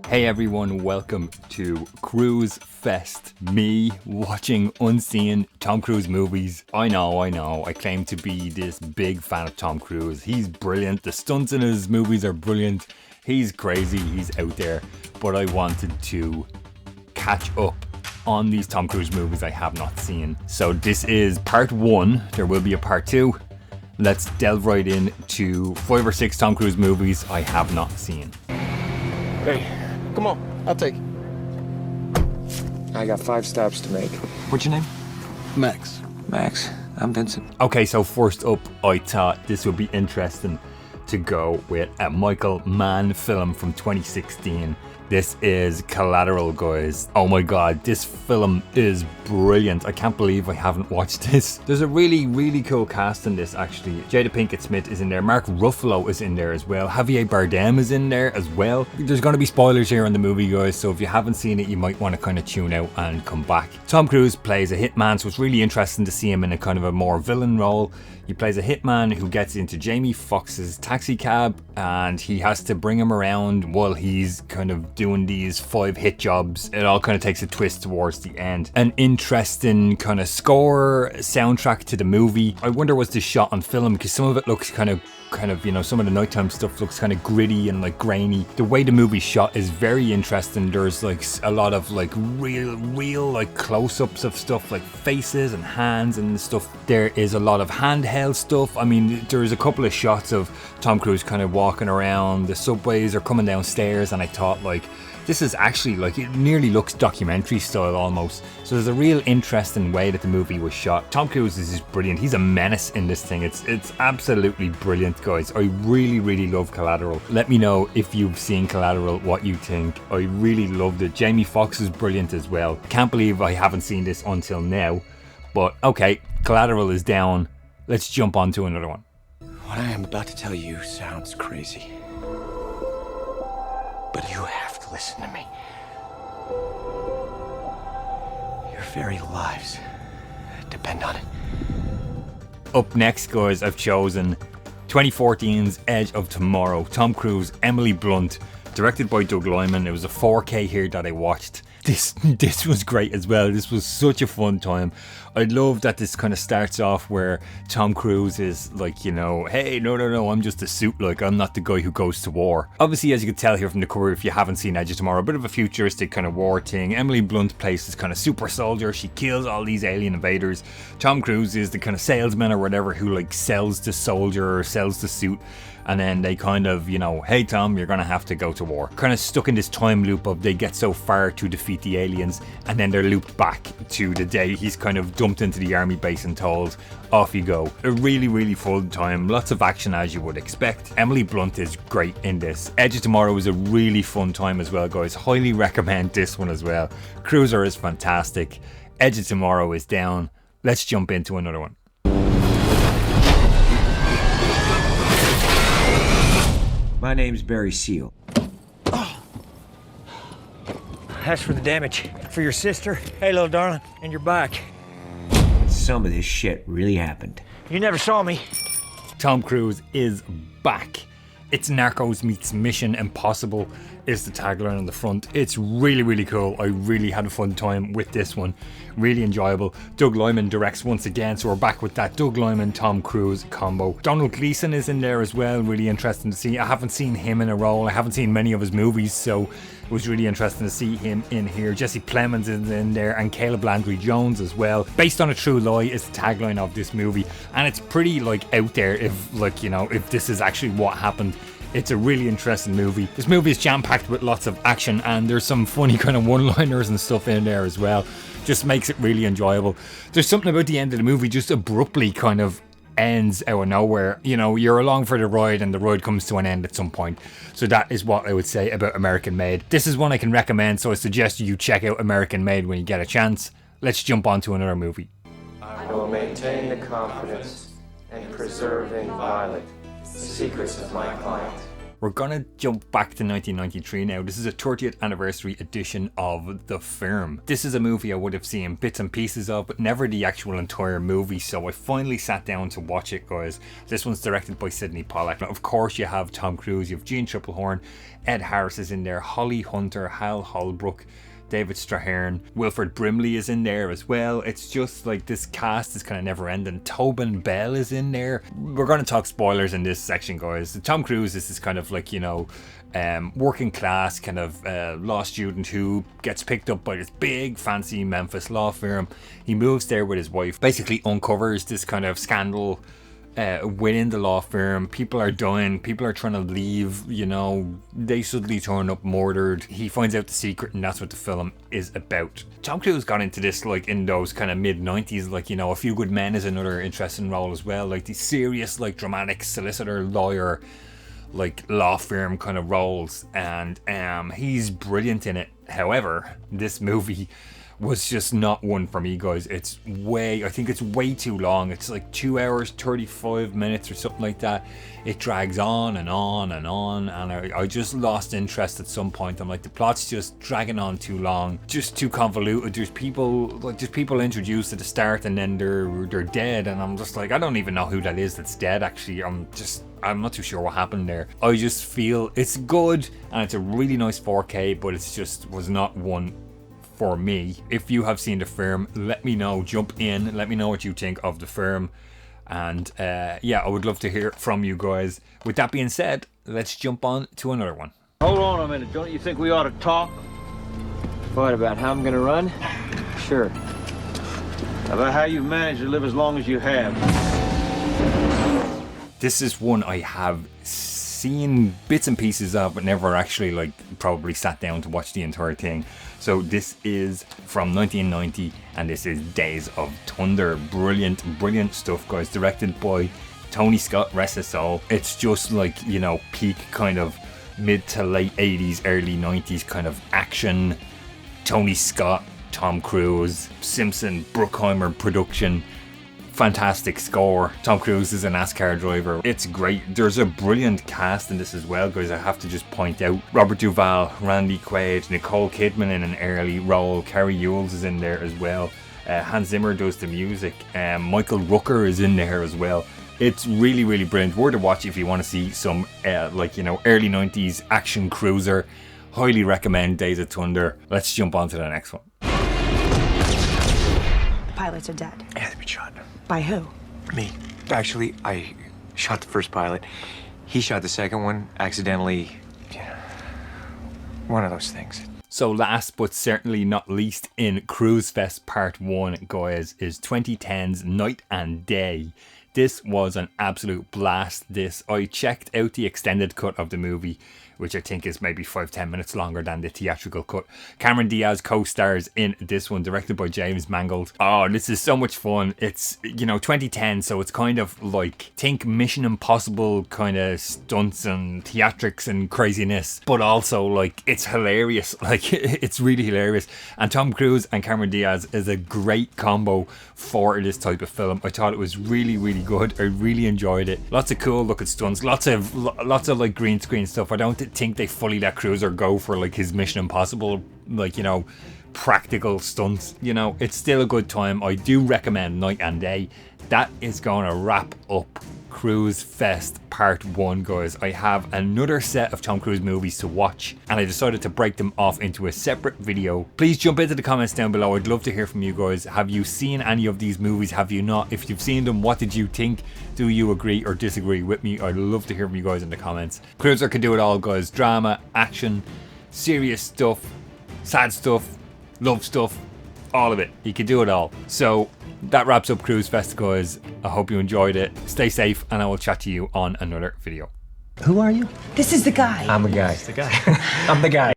Hey everyone, welcome to Cruise Fest. Me watching unseen Tom Cruise movies. I know, I claim to be this big fan of Tom Cruise. He's brilliant, the stunts in his movies are brilliant. He's crazy, he's out there. But I wanted to catch up on these Tom Cruise movies I have not seen. So this is part 1, there will be a part 2. Let's delve right into 5 or 6 Tom Cruise movies I have not seen. Hey, come on, I'll take it. I got 5 stops to make. What's your name? Max. Max. I'm Vincent. Okay, so first up, I thought this would be interesting to go with a Michael Mann film from 2016. This is Collateral, guys. Oh my god, this film is brilliant. I can't believe I haven't watched this. There's a really cool cast in this, actually. Jada Pinkett Smith is in there. Mark Ruffalo is in there as well. Javier Bardem is in there as well. There's going to be spoilers here on the movie, guys, so if you haven't seen it, you might want to kind of tune out and come back. Tom Cruise plays a hitman, so it's really interesting to see him in a kind of a more villain role. He plays a hitman who gets into Jamie Foxx's taxi cab and he has to bring him around while he's kind of doing these 5 hit jobs. It all kind of takes a twist towards the end. An interesting kind of score, soundtrack to the movie. I wonder was this shot on film, because some of it looks kind of, you know, some of the nighttime stuff looks kind of gritty and like grainy. The way the movie's shot is very interesting. There's like a lot of like real like close-ups of stuff like faces and hands and stuff. There is a lot of handheld stuff. I mean, there's a couple of shots of Tom Cruise kind of walking around the subways or coming downstairs, and I thought like, this is actually like, it nearly looks documentary style almost. So there's a real interesting way that the movie was shot. Tom Cruise is just brilliant. He's a menace in this thing. It's absolutely brilliant, guys. I really love Collateral. Let me know if you've seen Collateral, what you think. I really loved it. Jamie Foxx is brilliant as well. Can't believe I haven't seen this until now. But okay, Collateral is down. Let's jump on to another one. What I am about to tell you sounds crazy. But you have to listen to me. Your very lives depend on it. Up next, guys, I've chosen 2014's Edge of Tomorrow. Tom Cruise, Emily Blunt, directed by Doug Liman. It was a 4K here that I watched. This was great as well. This was such a fun time. I love that this kind of starts off where Tom Cruise is like, you know, hey, no, I'm just a suit, like I'm not the guy who goes to war. Obviously, as you can tell here from the cover, if you haven't seen Edge of Tomorrow, a bit of a futuristic kind of war thing. Emily Blunt plays this kind of super soldier. She kills all these alien invaders. Tom Cruise is the kind of salesman or whatever who like sells the soldier or sells the suit. And then they kind of, you know, hey Tom, you're gonna have to go to war. Kind of stuck in this time loop of they get so far to defeat the aliens and then they're looped back to the day he's kind of dumped into the army base and told, off you go. A really fun time. Lots of action as you would expect. Emily Blunt is great in this. Edge of Tomorrow is a really fun time as well, guys. Highly recommend this one as well. Cruiser is fantastic. Edge of Tomorrow is down. Let's jump into another one. My name's Barry Seal. That's for the damage. For your sister, hey little darling, and your back. Some of this shit really happened. You never saw me. Tom Cruise is back. It's Narcos meets Mission Impossible is the tagline on the front. It's really cool. I really had a fun time with this one. Really enjoyable. Doug Liman directs once again, so we're back with that Doug Liman, Tom Cruise combo. Donald Gleeson is in there as well. Really interesting to see. I haven't seen him in a role. I haven't seen many of his movies, so it was really interesting to see him in here. Jesse Plemons is in there and Caleb Landry Jones as well. Based on a True Lie is the tagline of this movie, and it's pretty like out there if like, you know, if this is actually what happened. It's a really interesting movie. This movie is jam-packed with lots of action and there's some funny kind of one-liners and stuff in there as well. Just makes it really enjoyable. There's something about the end of the movie just abruptly kind of ends out of nowhere. You know, you're along for the ride and the ride comes to an end at some point. So that is what I would say about American Made. This is one I can recommend, so I suggest you check out American Made when you get a chance. Let's jump on to another movie. I will maintain the confidence and preserve inviolate the secrets of my client. We're gonna jump back to 1993 now. This is a 30th anniversary edition of The Firm. This is a movie I would have seen bits and pieces of, but never the actual entire movie, so I finally sat down to watch it, guys. This one's directed by Sidney Pollack. Now, of course, you have Tom Cruise, you have Gene Triplehorn, Ed Harris is in there, Holly Hunter, Hal Holbrook, David Strathairn, Wilford Brimley is in there as well. It's just like this cast is kind of never ending. Tobin Bell is in there. We're going to talk spoilers in this section, guys. Tom Cruise is this kind of like, you know, working class kind of law student who gets picked up by this big fancy Memphis law firm. He moves there with his wife, basically uncovers this kind of scandal within the law firm. People are dying, people are trying to leave, you know, they suddenly turn up murdered. He finds out the secret, and that's what the film is about. Tom Cruise got into this like in those kind of mid-90s, like, you know, A Few Good Men is another interesting role as well, like these serious like dramatic solicitor, lawyer, like law firm kind of roles, and he's brilliant in it. However, this movie was just not one for me, guys. I think it's way too long. It's like 2 hours 35 minutes or something like that. It drags on and on and on, and I just lost interest at some point. I'm like, the plot's just dragging on too long, just too convoluted. There's people introduced at the start and then they're dead, and I'm just like, I don't even know who that is that's dead actually. I'm not too sure what happened there. I just feel it's good and it's a really nice 4K, but it's just was not one for me. If you have seen The Firm, let me know, jump in, let me know what you think of The Firm, and yeah, I would love to hear from you guys. With that being said, let's jump on to another one. Hold on a minute, don't you think we ought to talk? What, about how I'm gonna run? Sure. About how you've managed to live as long as you have. This is one I have seen bits and pieces of, but never actually like probably sat down to watch the entire thing. So this is from 1990, and this is Days of Thunder. Brilliant stuff, guys. Directed by Tony Scott, rest his soul. It's just like, you know, peak kind of mid to late 80s, early 90s kind of action. Tony Scott, Tom Cruise, Simpson, Bruckheimer production. Fantastic score. Tom Cruise is a NASCAR driver. It's great. There's a brilliant cast in this as well, guys. I have to just point out Robert Duvall, Randy Quaid, Nicole Kidman in an early role. Carrie Ewells is in there as well. Hans Zimmer does the music. Michael Rooker is in there as well. It's really brilliant. Worth a watch if you want to see some like, you know, early 90s action cruiser. Highly recommend Days of Thunder. Let's jump on to the next one. Pilots are dead. Yeah, they've been shot. By who? Me. Actually, I shot the first pilot. He shot the second one accidentally. You know, one of those things. So last but certainly not least in Cruise Fest Part 1, guys, is 2010's Night and Day. This was an absolute blast. I checked out the extended cut of the movie, which I think is maybe 5-10 minutes longer than the theatrical cut. Cameron Diaz co-stars in this one, directed by James Mangold. Oh, this is so much fun. It's, you know, 2010, so it's kind of like, think Mission Impossible kind of stunts and theatrics and craziness, but also like, it's hilarious. Like, it's really hilarious. And Tom Cruise and Cameron Diaz is a great combo for this type of film. I thought it was really good. I really enjoyed it. Lots of cool looking stunts, lots of like green screen stuff. I don't think they fully let Cruiser go for like his Mission Impossible, like, you know, practical stunts. You know, it's still a good time. I do recommend Night and Day. That is going to wrap up Cruise Fest Part 1, guys. I have another set of Tom Cruise movies to watch, and I decided to break them off into a separate video. Please jump into the comments down below. I'd love to hear from you guys. Have you seen any of these movies? Have you not? If you've seen them, what did you think? Do you agree or disagree with me? I'd love to hear from you guys in the comments. Cruiser can do it all, guys. Drama, action, serious stuff, sad stuff, love stuff, all of it. He can do it all. So that wraps up Cruise Fest, guys. I hope you enjoyed it. Stay safe, and I will chat to you on another video. Who are you? This is the guy. I'm a guy. The guy. I'm the guy.